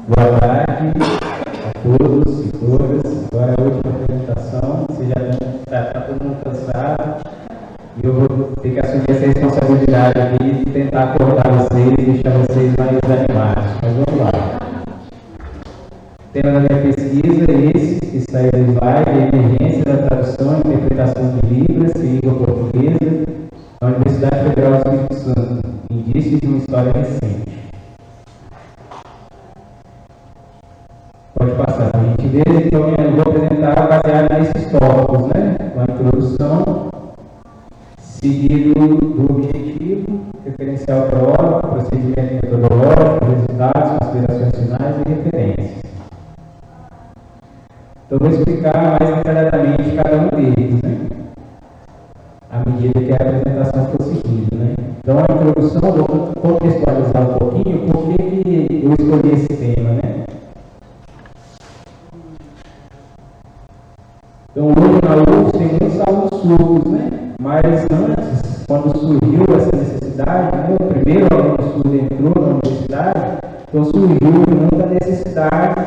Boa tarde a todos e todas. Agora é a última apresentação. Você já está todo mundo cansado. E eu vou ter que assumir essa responsabilidade aqui de tentar acordar vocês e deixar vocês mais animados. Mas vamos lá. O tema da minha pesquisa é esse, que saiu do slide, a emergência da tradução e interpretação de Libras e língua portuguesa na Universidade Federal do Espírito Santo. Indícios de uma história recente. Pode passar, por gentileza. Então, eu vou apresentar baseado nesses tópicos, né? Uma introdução, seguido do objetivo, referencial teórico, procedimento metodológico, resultados, considerações finais e referências. Então, vou explicar mais detalhadamente cada um deles, né? À medida que a apresentação for seguindo, né? Então, a introdução, vou contextualizar um pouquinho por que eu escolhi esse tema, né? Então, hoje na UFS tem muitos alunos surdos, né? Mas antes, quando surgiu essa necessidade, né? O primeiro aluno surdo entrou na universidade, então surgiu muita necessidade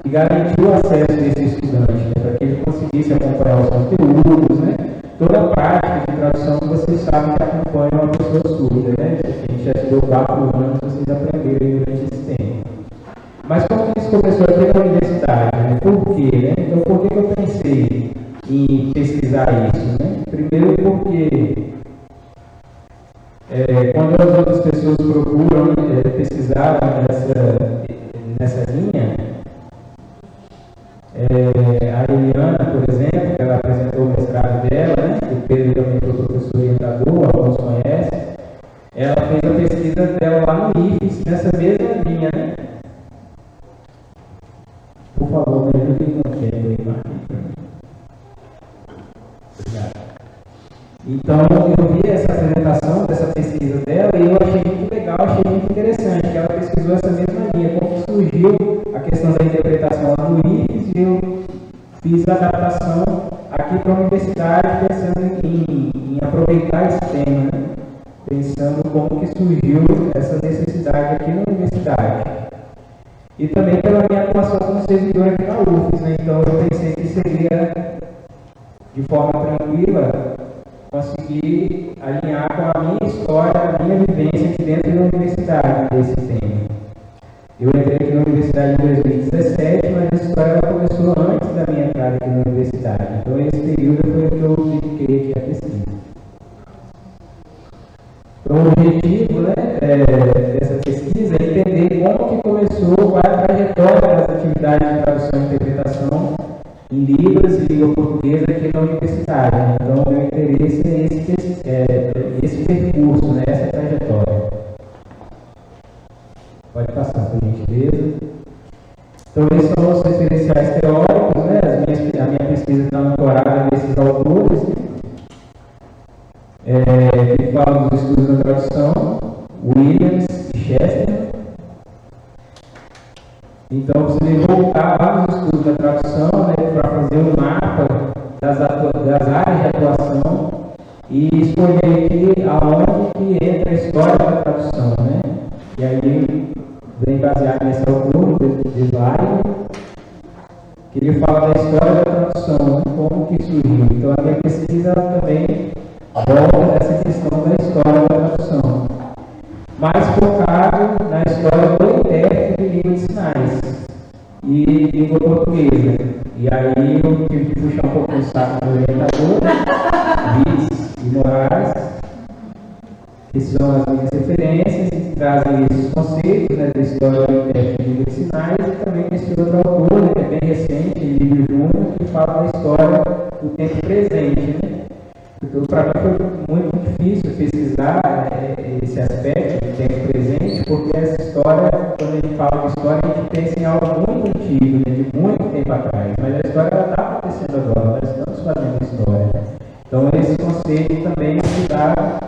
e garantiu o acesso desse estudante, né? Para que ele conseguisse acompanhar os conteúdos, né? Toda a prática de tradução que vocês sabem que acompanha uma pessoa surda, né? A gente já estudou 4 anos, vocês aprenderam durante esse tempo. Mas como isso começou aqui na universidade, né? Por quê, né? Então, por que eu pensei em pesquisar isso, né? Primeiro porque quando as outras pessoas procuram pesquisar nessa linha, a Eliana, por exemplo, que ela apresentou o mestrado dela, né? O Pedro também foi professor orientador, alguns conhecem, ela fez a pesquisa dela lá no IFES, nessa mesma linha, né? Por favor, me ajudem com o tempo aí, Marquinhos. Obrigado. Então, eu vi essa apresentação dessa pesquisa dela e eu achei muito legal, achei muito interessante, que ela pesquisou essa mesma linha, como surgiu a questão da interpretação lá no IFES, e eu fiz a adaptação aqui para a universidade, pensando em aproveitar esse tema, né? Pensando como que surgiu essa necessidade aqui na universidade. E também pela minha atuação como servidor aqui na UFES, né? Então eu pensei que seria, de forma tranquila, conseguir alinhar com a minha história, a minha vivência aqui dentro da universidade, desse tema. Eu entrei aqui na universidade em 2017, mas a história ela começou antes da minha entrada aqui na universidade. Então esse período foi o que eu dediquei aqui à pesquisa. Então o objetivo, né, dessa pesquisa é entender como que começou a trajetória das atividades de tradução e interpretação em Libras e língua portuguesa aqui na universidade. Então, o meu interesse é esse percurso, né, essa trajetória. Pode passar, por gentileza. Então, esses são os referenciais teóricos, né? A minha pesquisa está ancorada nesses autores, né? Que falam dos estudos da tradução, Williams e Chester. Então, você deve voltar lá nos estudos da tradução, né, para fazer um mapa das áreas de atuação e escolher aqui aonde que entra a história da tradução, né? E aí, bem baseado nesse autor, de slide, que ele fala da história da tradução, né, como que surgiu. Então, a minha pesquisa também volta essa questão da história da tradução, mais focado na história do intérprete de língua de sinais e língua portuguesa. E aí eu tive que puxar um pouco o saco do orientador, Vitz e Moraes, que são as minhas referências, que trazem esses conceitos, né, da história do intérprete de língua de sinais, e também esse outro autor, né, que é bem recente, Líbio Júnior, que fala da história do tempo presente, né? Então, para mim foi muito difícil pesquisar esse aspecto do tempo presente, porque essa história, quando a gente fala de história, a gente pensa em algo muito antigo, né, de muito tempo atrás, mas a história está acontecendo agora, nós estamos fazendo história. Então, esse conceito também se dá,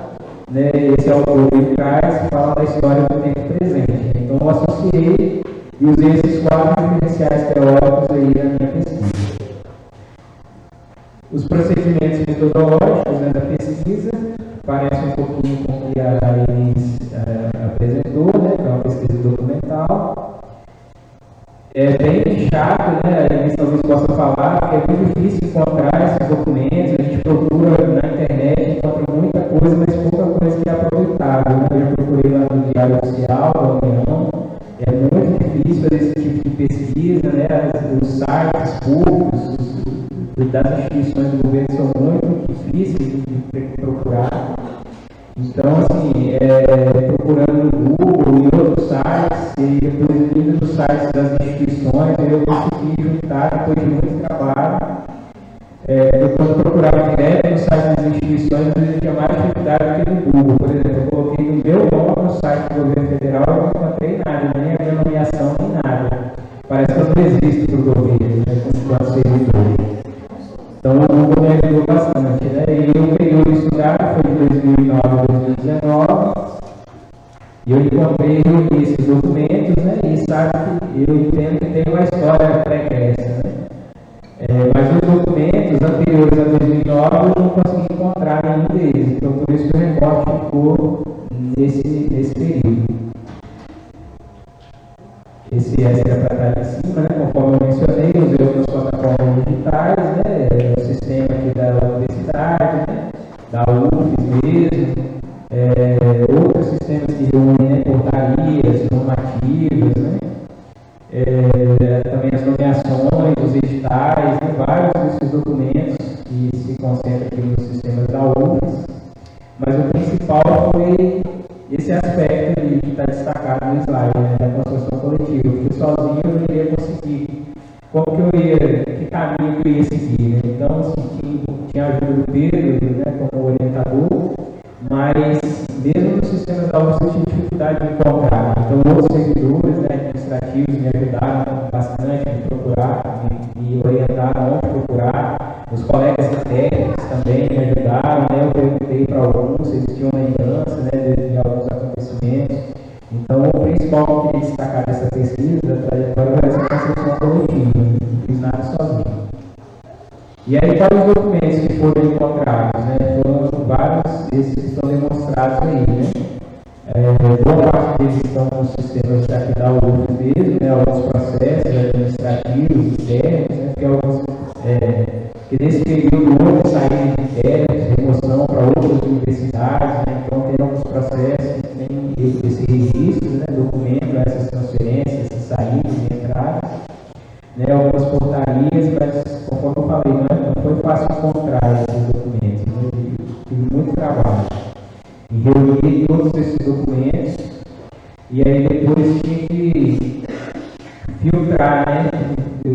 né, esse autor que fala da história do tempo presente. Então, eu associei e usei esses 4 referenciais teóricos aí na minha pesquisa. Os procedimentos metodológicos, né, da pesquisa parecem um pouquinho com o que a Inês apresentou, né, que é uma pesquisa documental. é bem chato, né? A gente talvez possa falar que é muito difícil encontrar esses documentos, a gente procura na internet, encontra muita coisa, mas pouca coisa que é aproveitável, né? Eu já procurei lá no Diário Oficial da União, é muito difícil fazer esse tipo de pesquisa, né? Os sites públicos, das instituições do governo são muito difíceis de procurar. Então, assim, procurando no Google e outros sites, e depois indo nos sites das instituições, eu consegui juntar, depois de muito trabalho. Eu, quando procurava direto no site das instituições, eu tinha mais dificuldade do que no Google. Por exemplo, eu coloquei no meu nome no site do governo federal e não encontrei nada, nem a minha nomeação, nem nada. Parece que eu não existo para o governo, né, como servidor. Então, o Google me ajudou bastante, né? E o período de estudar foi de 2009 a 2019, e eu encontrei esses documentos, né? E sabe que eu entendo que tem uma história pregressa, né? Mas os documentos anteriores a 2009 eu não consegui encontrar nenhum deles, então por isso que o recorte ficou nesse período. Esse era para estar em cima, né? Conforme eu mencionei, usei outras plataformas digitais, né? O sistema aqui da universidade, né? Da UF mesmo, outros sistemas que reúnem, né? Portarias, normativas, né? Também as nomeações, os editais, né? Vários desses documentos que se concentram aqui nos sistemas da UF, mas o principal foi esse aspecto que está destacado no slide, né, da construção coletiva, porque sozinho eu não iria conseguir, que caminho que eu ia seguir, né? Então, assim, tinha a ajuda do Pedro, né, como orientador, mas mesmo nos sistemas da UFS eu tive dificuldade de encontrar. Então, outros servidores, né, administrativos me ajudaram bastante a me procurar, me orientaram onde procurar. Os colegas técnicos também me ajudaram, né? Eu perguntei para alguns se eles tinham lembrança, né, de alguns acontecimentos. Então, o principal que eu queria destacar dessa pesquisa, da trajetória, foi essa construção coletiva, não fiz nada sozinho. E aí, quais os documentos que foram encontrados, né? Foram vários desses que estão demonstrados aí, né? Boa parte deles estão nos sistemas daqui da UF mesmo, né? Alguns processos administrativos, externos, né? Porque alguns, que nesse período houve saída de inquéritos, remoção para outras universidades, né? Então tem alguns processos que tem esse registro, né? Documento essas transferências, essas saídas e entradas, né? Algumas portarias, mas conforme eu falei, não foi fácil encontrar esses documentos, né? Tive muito trabalho em reunir todos esses documentos, e aí depois tinha que filtrar, né? Eu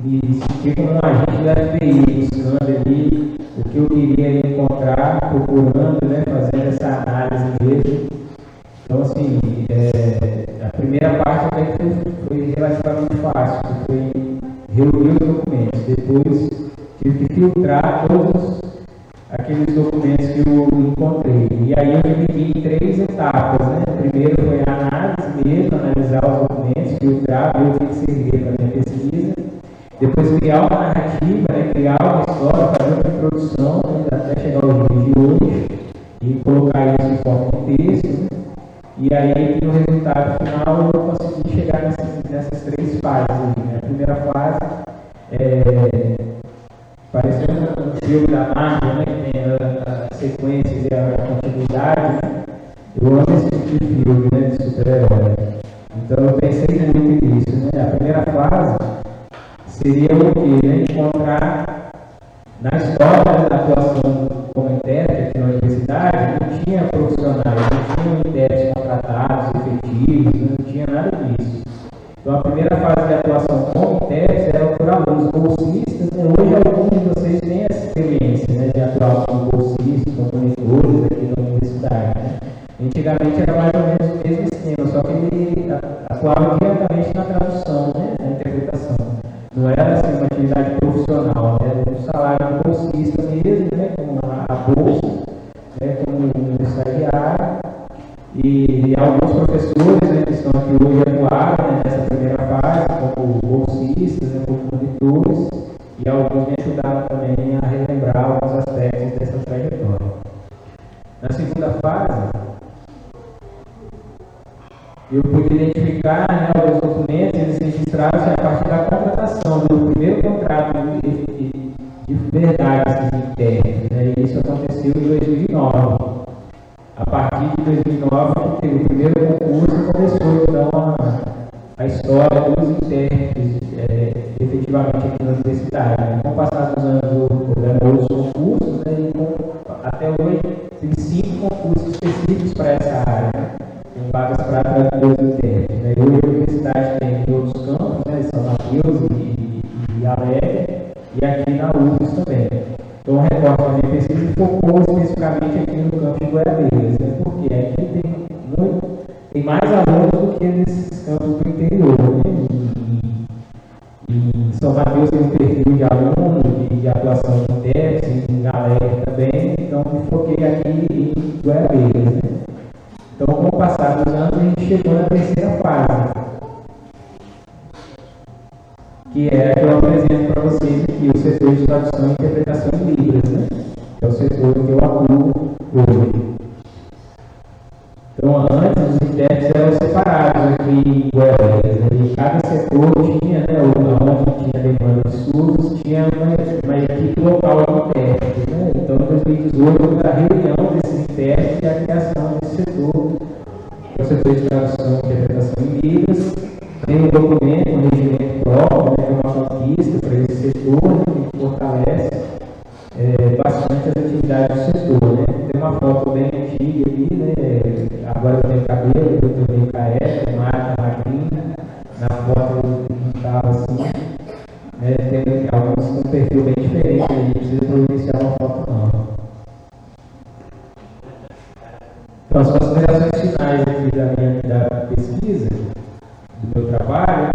me senti como um agente da FBI, buscando ali o que eu queria encontrar, procurando, né? Fazendo essa análise mesmo. Então, assim, a primeira parte até que foi relativamente fácil, foi reunir os documentos. Depois tive que filtrar todos aqueles documentos que eu encontrei. E aí eu dividi em 3 etapas, né? Primeiro foi a análise mesmo, analisar os documentos, filtrar, ver o que servia para a minha pesquisa. Depois criar uma narrativa, né? Criar uma história, fazer uma introdução, né? Até chegar ao dia de hoje e colocar isso em forma de texto, né? E aí no resultado final eu consegui chegar nessas 3 fases aí, né? A primeira fase pareceu um filme da Marvel, né, que tem a sequência e a continuidade, né? Eu amo esse tipo de filme, né, de super-herói. Então eu pensei muito nisso, né? A primeira fase seria o quê? Né? Encontrar na história da atuação como intérprete aqui na universidade, não tinha profissionais, não tinha intérpretes contratados, efetivos, não tinha nada disso. Então, a primeira fase de atuação como intérprete era por alunos bolsistas, né? Hoje, alguns de vocês têm essa experiência, né, de atuar como bolsistas, como monitores aqui na universidade, né? Antigamente era mais ou menos o mesmo esquema, só que ele atuava diretamente na tradução, né, na interpretação. Não era assim, uma atividade profissional, né? Era um salário de bolsista mesmo, né, com a bolsa, né, como estagiário. E alguns professores, né, que estão aqui hoje atuaram, né, nessa primeira fase, como bolsistas, né, como monitores, e alguns me ajudaram também a relembrar alguns aspectos dessa trajetória. Na segunda fase, eu pude identificar, né, alguns documentos registrados a partir da contratação, do primeiro contrato de verdade de intérprete, né? E isso aconteceu em 2009. A partir de 2009, teve o primeiro concurso e começou então a história dos intérpretes efetivamente aqui na universidade. Né? Com o passar dos anos, houve outros concursos, né? E até hoje tem 5 concursos específicos para essa área, né? Com vagas para tradutores intérpretes. Né? Hoje a universidade tem outros campos, né? São Mateus e Alegre, e aqui na UFES também. Então, o recorte da minha pesquisa focou especificamente aqui no campo de Goiabeiras, né? Porque aqui tem mais alunos do que nesses campos do interior. Né? Em São Mateus tem um perfil de aluno, de atuação de intérprete, em Alegre também, então me foquei aqui em Goiabeiras. Né? Então, com o passar dos anos, a gente chegou na terceira fase, que é a que eu apresento para vocês aqui, o setor de tradução e interpretação em Libras, né? É o setor que eu atuo hoje. Então, antes, os intérpretes eram separados aqui em Goiás, né? E cada setor tinha, né, onde tinha demanda de estudos, tinha uma equipe local de intérpretes, né? Então, em 2018, houve a reunião desses intérpretes e a criação desse setor, que é o setor de tradução e interpretação em Libras. Tem um documento, um regimento próprio, né, que é uma conquista para esse setor, né, que fortalece bastante as atividades do setor. Né. Tem uma foto bem antiga ali, né, agora eu tenho cabelo, eu tenho careca, marca, magrinha, na foto eu não estava assim, né, tem alguns com um perfil bem diferente, a gente precisa providenciar uma foto nova. Então, as considerações finais aqui da pesquisa, do meu trabalho.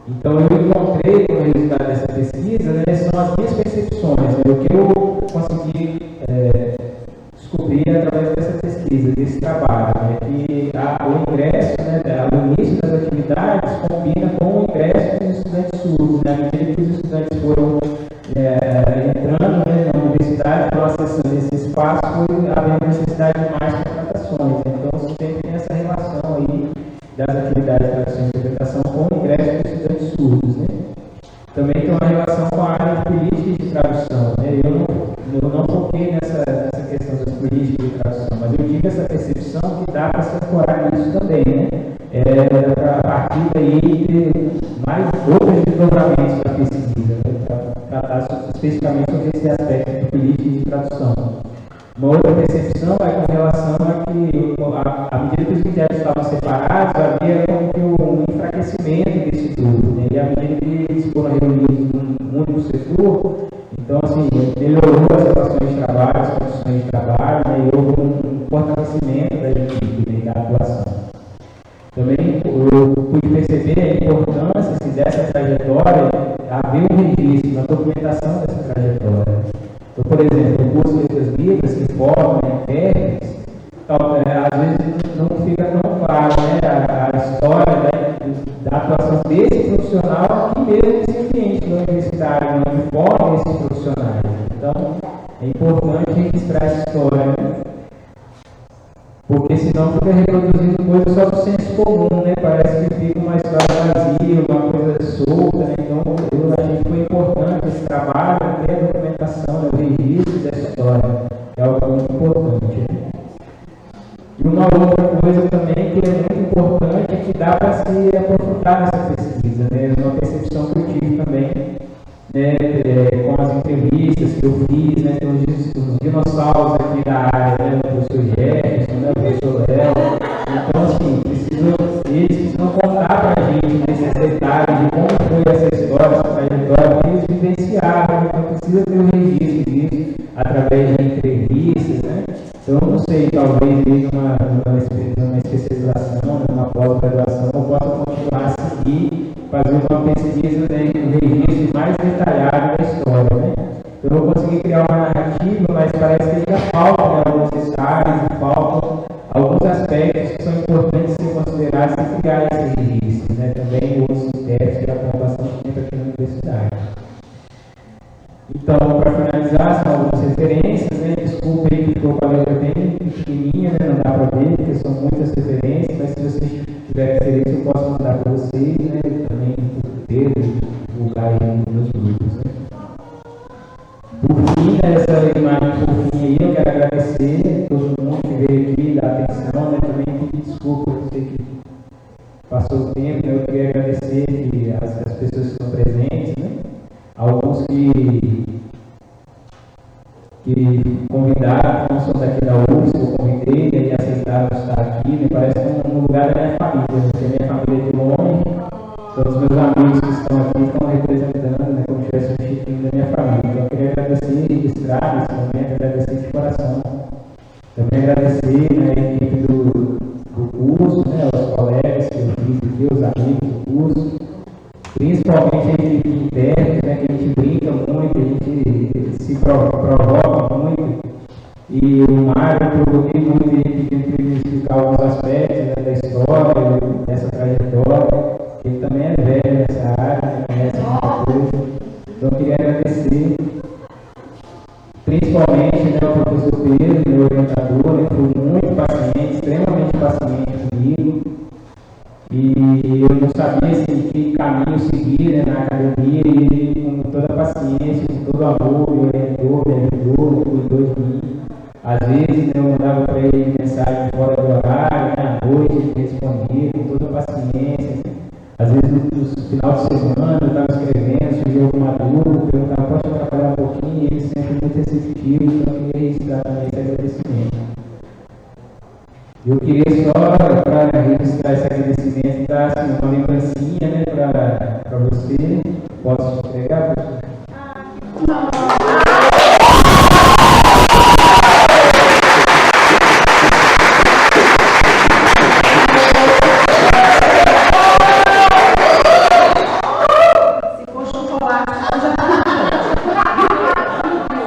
Então, eu encontrei no resultado dessa pesquisa, né, são as minhas percepções, né, o que eu consegui descobrir através dessa pesquisa, desse trabalho, né, que o ingresso, né, o início das atividades combina com o ingresso dos estudantes surdos, né, à medida que os estudantes foram entrando, né, na universidade, foram acessando esse espaço, foi havendo necessidade de mais contratações. Então, sempre tem essa relação aí das atividades de tradução e interpretação com o ingresso dos estudantes surdos. Né? Também tem uma relação com a área de política e de tradução. Né? Eu não foquei nessa questão das políticas de tradução, mas eu tive essa percepção que dá para se explorar isso também. Né? A partir daí, ter mais outros desdobramentos da pesquisa, né? Para tratar especificamente sobre esse aspecto de política e de tradução. Uma outra percepção é com relação a que, à medida que os intérpretes estavam separados, havia como que um enfraquecimento desse grupo. Né? E à medida que eles foram reunidos num único setor, então, assim, melhorou as relações de trabalho, as condições de trabalho, né? E houve um fortalecimento da equipe, né? Da atuação. Também eu pude perceber a importância dessa trajetória, haver um registro, uma documentação dessa trajetória. Então, por exemplo, o curso de letras bíblicas que formam intérpretes, às vezes não fica tão claro, né, a história, né, da atuação desse profissional aqui mesmo nesse ambiente da universidade, onde formam esses profissionais. Então, é importante registrar essa história, né? Porque senão fica reproduzindo coisas só do senso comum, né? Parece que fica uma história vazia, uma coisa solta, né? Então, eu achei que foi importante esse trabalho, até a documentação, né? O registro dessa história. É algo muito importante. Né? E uma outra coisa também que é muito importante é que dá para se aprofundar nessa pesquisa, né? Uma percepção que eu tive também, né? Com as entrevistas que eu fiz, né? Os dinossauros aqui da área, né? O professor Jefferson, né? O professor Léo. Então, assim, eles precisam contar para a gente nesses detalhes de como foi essa história, essa trajetória, que eles vivenciaram. Então, precisa ter um registro disso através de entrevistas, né? Então, eu não sei, talvez numa especialização, numa pós-graduação, eu possa continuar a seguir, fazer uma pesquisa, né, um registro mais detalhado da história. Né? Então, eu consegui criar uma narrativa, mas parece que ainda faltam, né, alguns detalhes, faltam alguns aspectos que são importantes ser considerados e criar esse registro. Né? Também outros intérpretes que atuam bastante tempo aqui na universidade. Então, para finalizar, são algumas referências, né? Desculpa aí que ficou com a letra bem pequenininha, né? Não dá para ver, porque são muitas referências, mas se vocês tiverem interesse, eu posso mandar para fim dessa imagem fofinha aí, eu quero agradecer a todo mundo que veio aqui, dar atenção, né? Também pedir desculpa, eu sei que passou o tempo, né? Eu queria agradecer que as pessoas que estão presentes, né? Alguns que convidaram, não são daqui da UFS, eu convidei e aceitaram estar aqui, me parece um lugar da minha família, porque a minha família é de longe, todos os meus amigos que estão aqui estão representando, né, como se tivesse um chiquinho da minha família. Então eu queria agradecer e registrar esse momento, agradecer de coração. Também agradecer, né, a equipe do curso, né, os colegas que eu fiz aqui, os amigos do curso, principalmente a equipe interna, né, que a gente brinca muito, a gente se provoca muito. E o Mário, eu provoquei muito ele pedindo explicar alguns aspectos, né, da história, dessa trajetória. Ele também é velho nessa área, conhece muita coisa. Então eu queria agradecer, principalmente, né, ao professor Pedro, meu orientador, ele foi muito paciente, extremamente paciente comigo. E eu não sabia assim, que caminho seguir, né, na academia, e ele, com toda a paciência, com todo o amor, me orientou, me ajudou, cuidou de mim. Às vezes, né, eu mandava para ele mensagem fora do horário, né, à noite, ele respondia com toda a paciência. Às vezes, no final de semana, eu estava escrevendo, surgiu alguma dúvida, eu perguntava, posso atrapalhar um pouquinho? E ele sempre muito receptivo, então eu queria registrar também esse agradecimento. Eu queria só, para registrar esse agradecimento, dar assim, uma lembrancinha, né, para você. Posso te entregar, professor?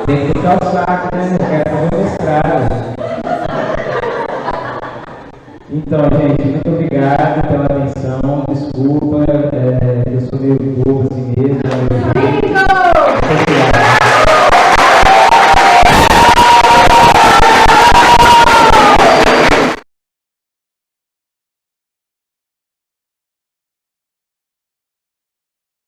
Tem que ficar o saco, né? Eu quero fazer mestrado. Então, gente, muito obrigado pela